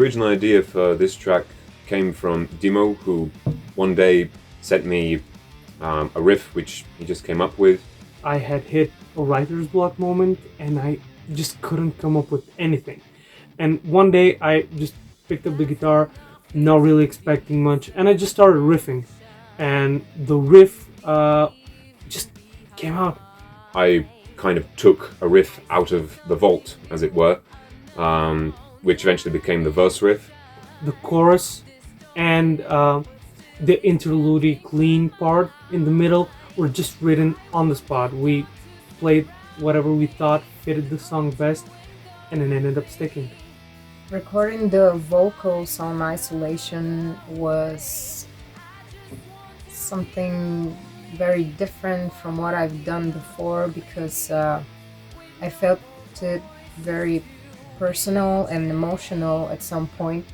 original idea for this track came from Dimo, who one day sent me a riff which he just came up with. I had hit a writer's block moment and I just couldn't come up with anything. And one day I just picked up the guitar, not really expecting much, and I just started riffing. And the riff just came out. I kind of took a riff out of the vault, as it were, which eventually became the verse riff. The chorus and the interlude clean part in the middle were just written on the spot. We played whatever we thought fitted the song best, and it ended up sticking. Recording the vocals on isolation was something very different from what I've done before because I felt it very personal and emotional at some point,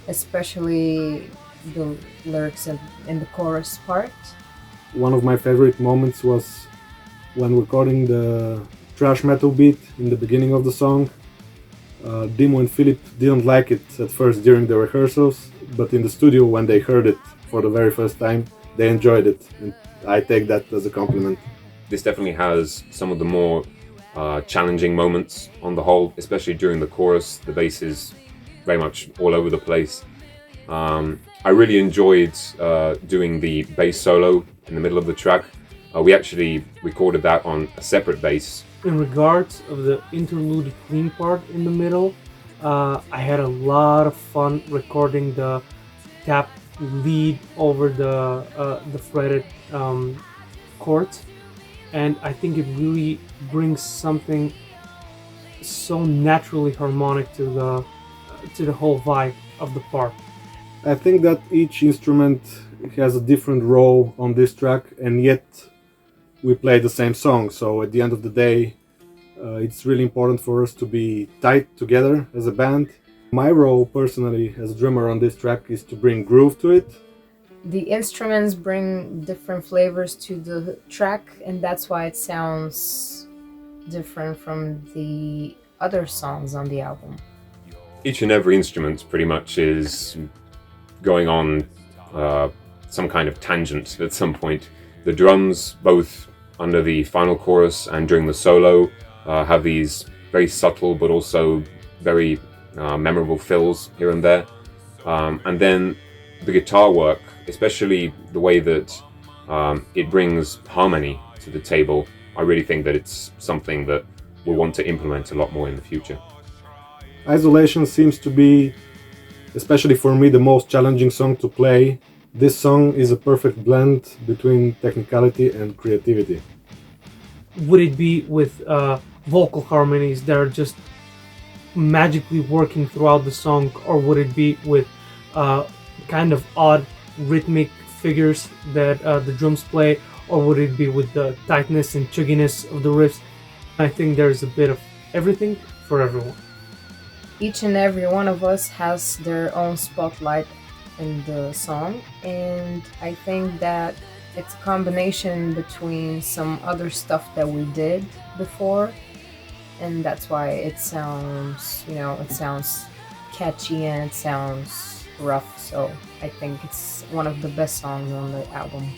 especially the lyrics in the chorus part. One of my favorite moments was when recording the thrash metal beat in the beginning of the song. Dimo and Philip didn't like it at first during the rehearsals, but in the studio when they heard it for the very first time, they enjoyed it, and I take that as a compliment. This definitely has some of the more challenging moments on the whole, especially during the chorus. The bass is very much all over the place. I really enjoyed doing the bass solo in the middle of the track. We actually recorded that on a separate bass. In regards of the interlude clean part in the middle, I had a lot of fun recording the tap lead over the fretted chords, and I think it really brings something so naturally harmonic to the whole vibe of the part. I think that each instrument has a different role on this track, and yet we play the same song. So at the end of the day, it's really important for us to be tight together as a band. My role personally as a drummer on this track is to bring groove to it. The instruments bring different flavors to the track, and that's why it sounds different from the other songs on the album. Each and every instrument pretty much is going on some kind of tangent at some point. The drums, both under the final chorus and during the solo, have these very subtle but also very memorable fills here and there. And then the guitar work, especially the way that it brings harmony to the table, I really think that it's something that we'll want to implement a lot more in the future. Isolation seems to be, especially for me, the most challenging song to play. This song is a perfect blend between technicality and creativity. Would it be with vocal harmonies that are just magically working throughout the song, or would it be with kind of odd rhythmic figures that the drums play, or would it be with the tightness and chugginess of the riffs? I think there's a bit of everything for everyone. Each and every one of us has their own spotlight in the song, and I think that it's a combination between some other stuff that we did before, and that's why it sounds, it sounds catchy and it sounds rough. So I think it's one of the best songs on the album.